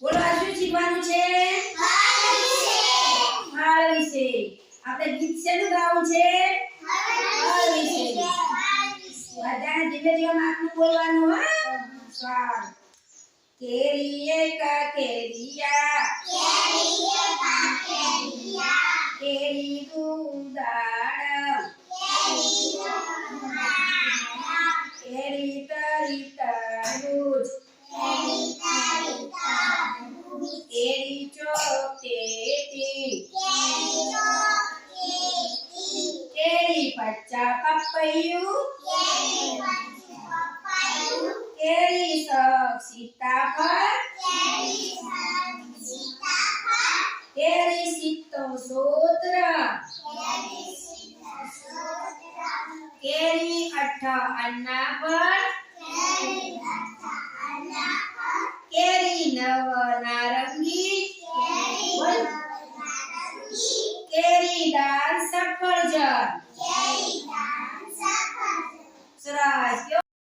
બોલો આ શું શીખવાનું છે? ફળ વિશે. આપણે ગીત શેનું ગાવું છે? ફળ વિશે. બધાને ધીમે ધીમે માથું બોલવાનું હા. સારું. કેરી એકા કેરિયા કેરી દુધાળ કેરી તરી તરબૂચ કેરી ચોકેટી કેરી પચ્ચા પપૈયું કેરી સીતાફળ કેરી સીતો સૂત્ર કેરી અનાપર કેરી નવ નારંગી કેરી દાળ સફરજન